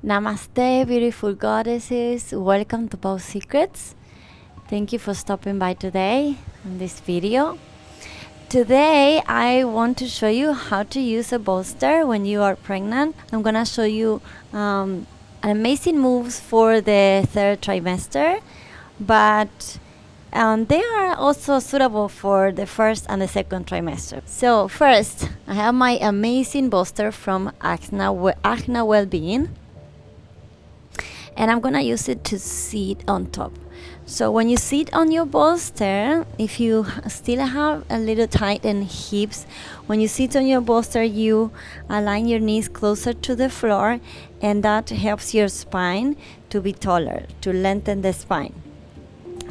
Namaste, beautiful goddesses. Welcome to Pause Secrets. Thank you for stopping by today in this video. Today, I want to show you how to use a bolster when you are pregnant. I'm gonna show you amazing moves for the third trimester, but they are also suitable for the first and the second trimester. So first, I have my amazing bolster from Agna Wellbeing, and I'm gonna use it to sit on top. So when you sit on your bolster, if you still have a little tightened hips, when you sit on your bolster, you align your knees closer to the floor, and that helps your spine to be taller, to lengthen the spine.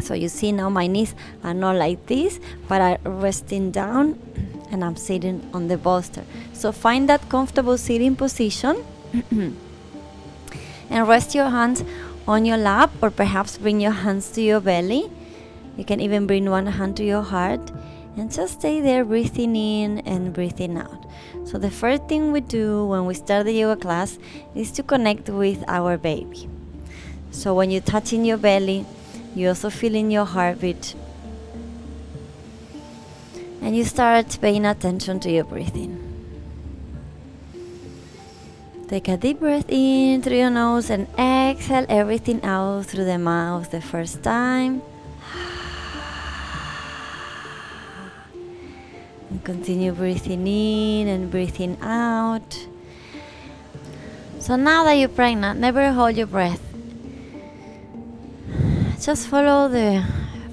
So you see now my knees are not like this, but are resting down, and I'm sitting on the bolster. So find that comfortable sitting position and rest your hands on your lap, or perhaps bring your hands to your belly. You can even bring one hand to your heart and just stay there, breathing in and breathing out. So the first thing we do when we start the yoga class is to connect with our baby. So when you touch in your belly, you also feel in your heartbeat, and you start paying attention to your breathing. Take a deep breath in through your nose and exhale everything out through the mouth the first time. And continue breathing in and breathing out. So now that you're pregnant, never hold your breath. Just follow the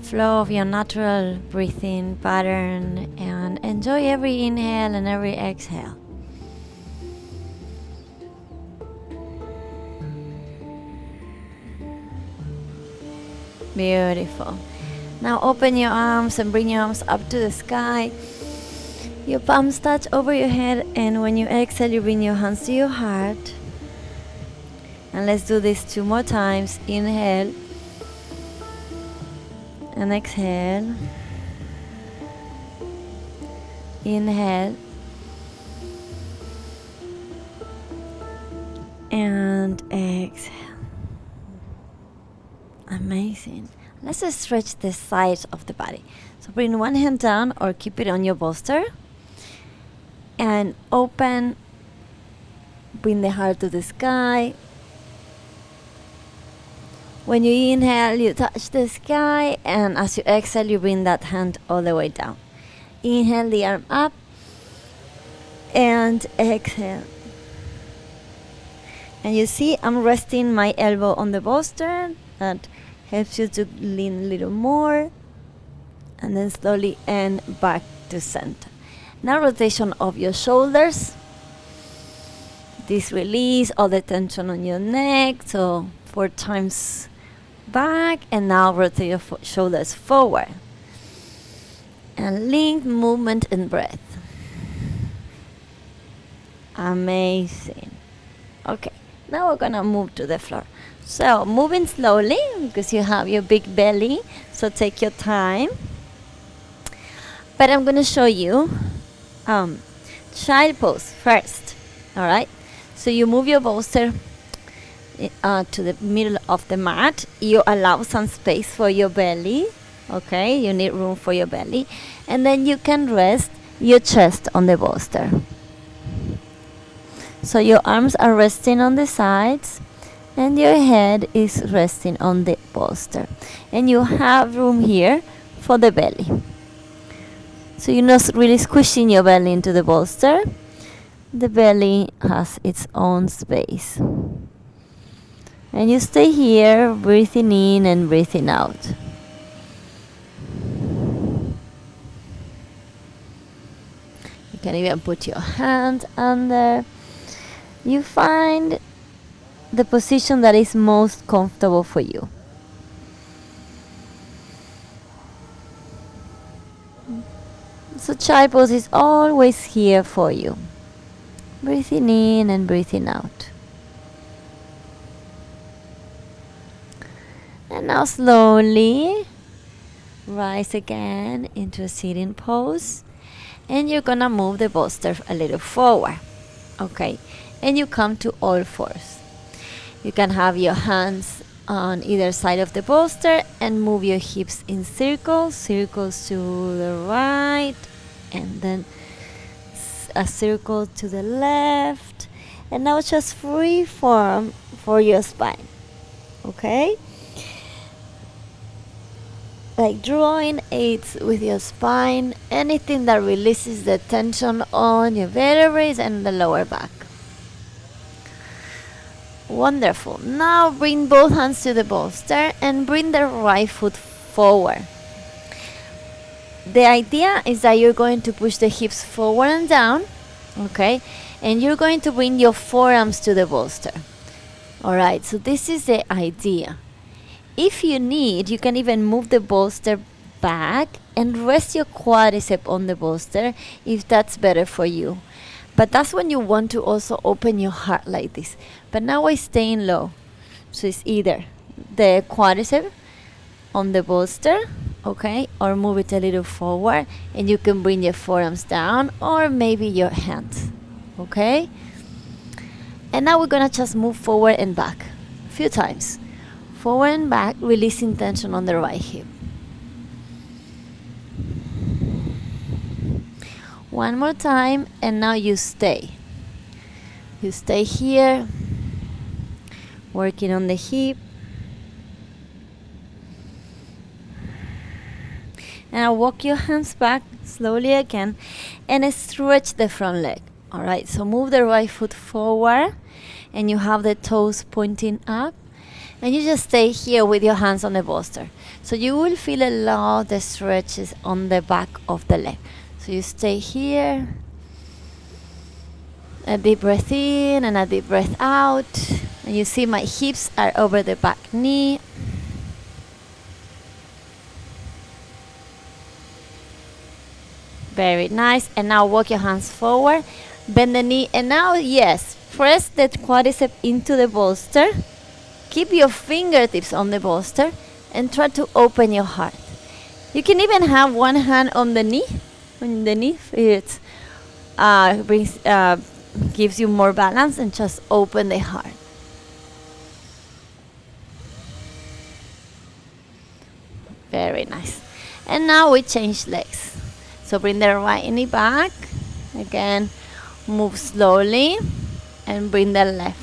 flow of your natural breathing pattern and enjoy every inhale and every exhale. Beautiful. Now open your arms and bring your arms up to the sky. Your palms touch over your head, and when you exhale, you bring your hands to your heart. And let's do this 2 more times. Inhale and exhale. Inhale and exhale. Amazing. Let's just stretch the sides of the body. So bring one hand down or keep it on your bolster and open. Bring the heart to the sky. When you inhale, you touch the sky, and as you exhale, you bring that hand all the way down. Inhale the arm up and exhale. And you see I'm resting my elbow on the bolster. That helps you to lean a little more, and then slowly and back to center. Now rotation of your shoulders. This release all the tension on your neck. So 4 times back, and now rotate your shoulders forward. And link, movement, and breath. Amazing. Okay, now we're gonna move to the floor. So moving slowly because you have your big belly, so take your time. But I'm gonna show you child pose first. All right. So you move your bolster to the middle of the mat. You allow some space for your belly. Okay, you need room for your belly, and then you can rest your chest on the bolster. So your arms are resting on the sides, and your head is resting on the bolster, and you have room here for the belly. So you're not really squishing your belly into the bolster. The belly has its own space, and you stay here, breathing in and breathing out. You can even put your hand under. You find the position that is most comfortable for you. So child pose is always here for you. Breathing in and breathing out. And now slowly rise again into a sitting pose, and you're gonna move the bolster a little forward. Okay, and you come to all fours. You can have your hands on either side of the bolster and move your hips in circles, circles to the right, and then a circle to the left. And now just free form for your spine, okay? Like drawing eights with your spine, anything that releases the tension on your vertebrae and the lower back. Wonderful. Now bring both hands to the bolster and bring the right foot forward. The idea is that you're going to push the hips forward and down, okay? And you're going to bring your forearms to the bolster. Alright, so this is the idea. If you need, you can even move the bolster back and rest your quadricep on the bolster if that's better for you. But that's when you want to also open your heart like this. But now I'm staying low. So it's either the quadricep on the bolster, okay, or move it a little forward and you can bring your forearms down, or maybe your hands, okay? And now we're gonna just move forward and back a few times. Forward and back, releasing tension on the right hip. One more time, and now you stay. You stay here, working on the hip. And now walk your hands back slowly again and stretch the front leg. Alright, so move the right foot forward and you have the toes pointing up. And you just stay here with your hands on the bolster. So you will feel a lot of stretches on the back of the leg. So you stay here. A deep breath in and a deep breath out. And you see my hips are over the back knee. Very nice. And now walk your hands forward. Bend the knee. And now, yes, press the quadricep into the bolster. Keep your fingertips on the bolster and try to open your heart. You can even have one hand on the knee. On the knee, it gives you more balance, and just open the heart. Very nice. And now we change legs. So bring the right knee back. Again, move slowly and bring the left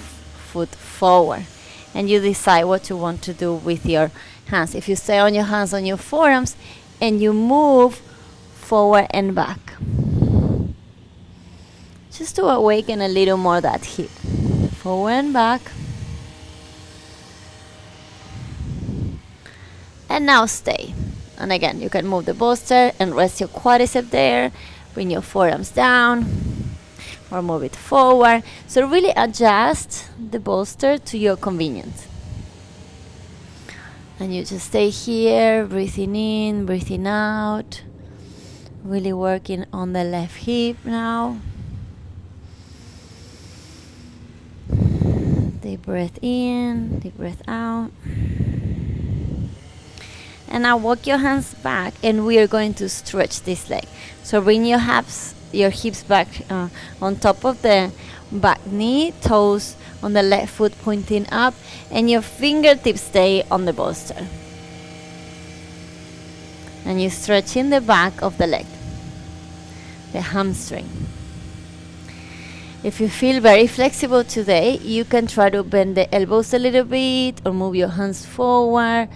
foot forward. And you decide what you want to do with your hands. If you stay on your hands on your forearms and you move forward and back. Just to awaken a little more that hip. Forward and back. And now stay. And again, you can move the bolster and rest your quadricep there. Bring your forearms down. Or move it forward. So really adjust the bolster to your convenience. And you just stay here, breathing in, breathing out. Really working on the left hip now. Deep breath in, deep breath out. And now walk your hands back and we are going to stretch this leg. So bring your hips back on top of the back knee, toes on the left foot pointing up, and your fingertips stay on the bolster. And you stretch in the back of the leg, the hamstring. If you feel very flexible today, you can try to bend the elbows a little bit or move your hands forward.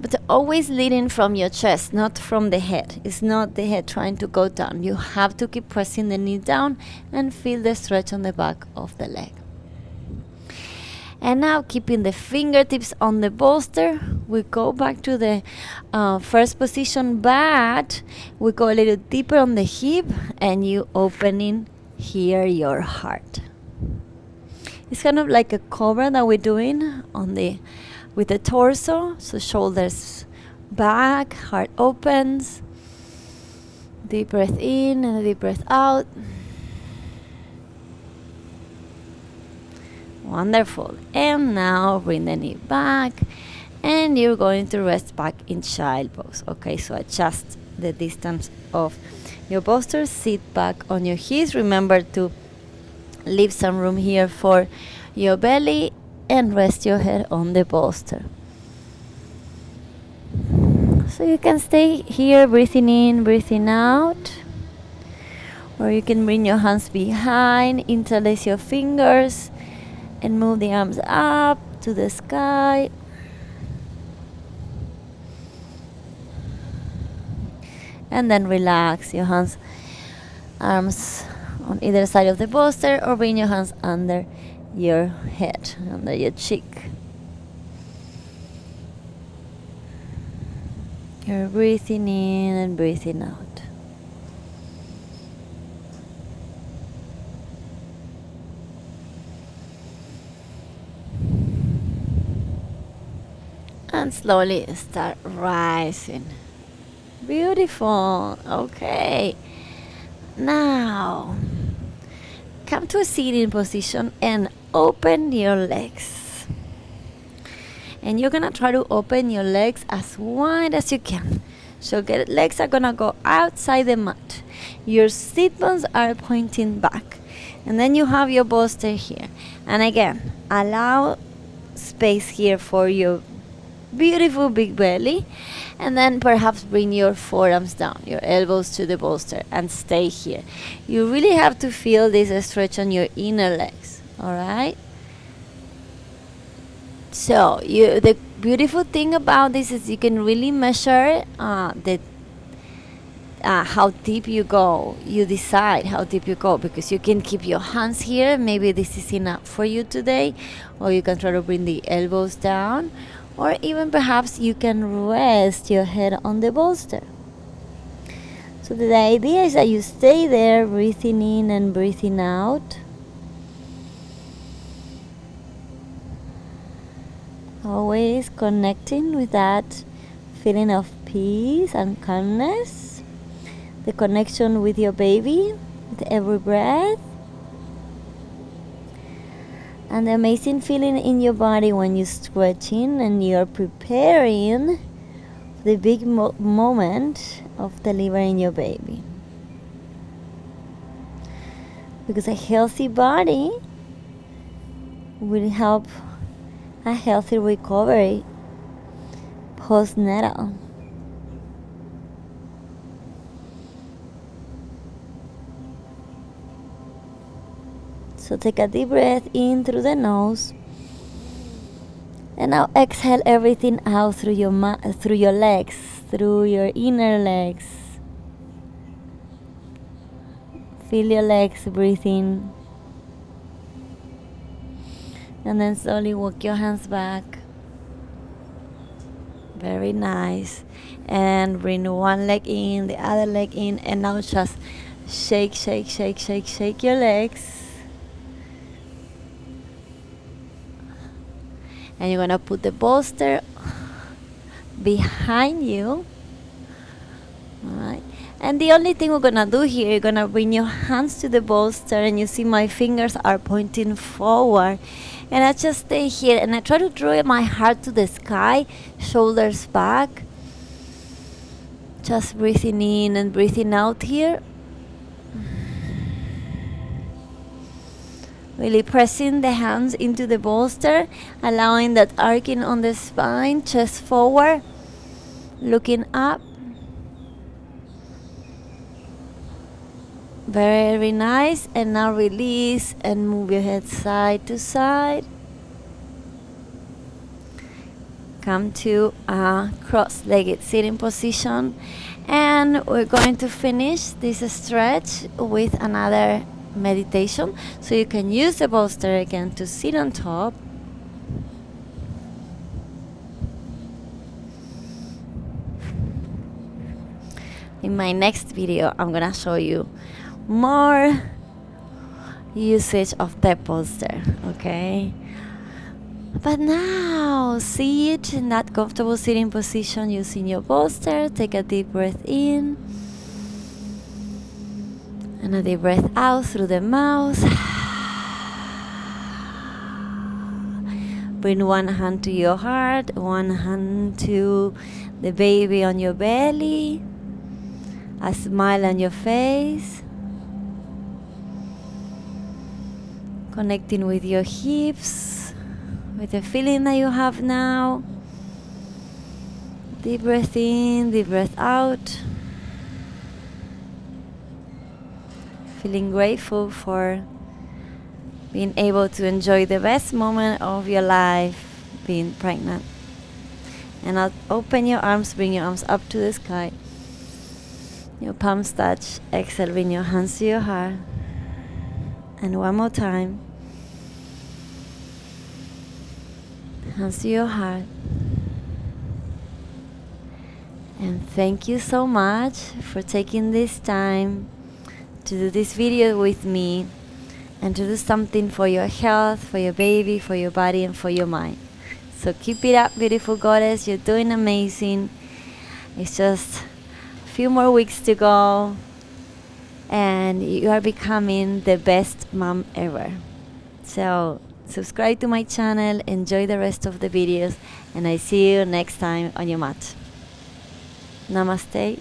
But always leading from your chest, not from the head. It's not the head trying to go down. You have to keep pressing the knee down and feel the stretch on the back of the leg. And now keeping the fingertips on the bolster, we go back to the first position, but we go a little deeper on the hip and you opening here your heart. It's kind of like a cover that we're doing on the with the torso, so shoulders back, heart opens. Deep breath in and a deep breath out. Wonderful. And now bring the knee back and you're going to rest back in child pose. Okay, so adjust the distance of your bolster, sit back on your heels. Remember to leave some room here for your belly. and rest your head on the bolster. So you can stay here breathing in, breathing out. Or you can bring your hands behind, interlace your fingers, and move the arms up to the sky. And then relax your arms on either side of the bolster, or bring your hands under your head, under your cheek. You're breathing in and breathing out. And slowly start rising. Beautiful. Okay. Now, come to a sitting position and open your legs. And you're gonna try to open your legs as wide as you can. So legs are gonna go outside the mat. Your sit bones are pointing back. And then you have your bolster here. And again, allow space here for your beautiful big belly. And then perhaps bring your forearms down, your elbows to the bolster, and stay here. You really have to feel this stretch on your inner legs, all right? So the beautiful thing about this is you can really measure how deep you go. You decide how deep you go, because you can keep your hands here. Maybe this is enough for you today, or you can try to bring the elbows down, or even perhaps you can rest your head on the bolster. So the idea is that you stay there, breathing in and breathing out. Always connecting with that feeling of peace and calmness. The connection with your baby, with every breath. And the amazing feeling in your body when you're stretching and you're preparing the big moment of delivering your baby. Because a healthy body will help a healthy recovery postnatal. So take a deep breath in through the nose, and now exhale everything out through your legs, through your inner legs. Feel your legs breathing, and then slowly walk your hands back. Very nice. And bring one leg in, the other leg in, and now just shake your legs. And you're gonna put the bolster behind you. Alright. And the only thing we're gonna do here, you're gonna bring your hands to the bolster, and you see my fingers are pointing forward. And I just stay here, and I try to draw my heart to the sky, shoulders back. Just breathing in and breathing out here. Really pressing the hands into the bolster, allowing that arcing on the spine, chest forward, looking up. Very nice. And now release and move your head side to side. Come to a cross-legged sitting position. And we're going to finish this stretch with another meditation. So you can use the bolster again to sit on top. In my next video, I'm gonna show you more usage of the bolster, okay? But now, sit in that comfortable sitting position using your bolster. Take a deep breath in and a deep breath out through the mouth. Bring one hand to your heart, one hand to the baby on your belly, a smile on your face, connecting with your hips, with the feeling that you have now. Deep breath in, deep breath out. Feeling grateful for being able to enjoy the best moment of your life, being pregnant. And I'll open your arms, bring your arms up to the sky. Your palms touch. Exhale, bring your hands to your heart. And one more time. Hands to your heart. And thank you so much for taking this time to do this video with me and to do something for your health, for your baby, for your body, and for your mind. So keep it up, beautiful goddess. You're doing amazing. It's just a few more weeks to go, and you are becoming the best mom ever. So subscribe to my channel, enjoy the rest of the videos, and I see you next time on your mat. Namaste.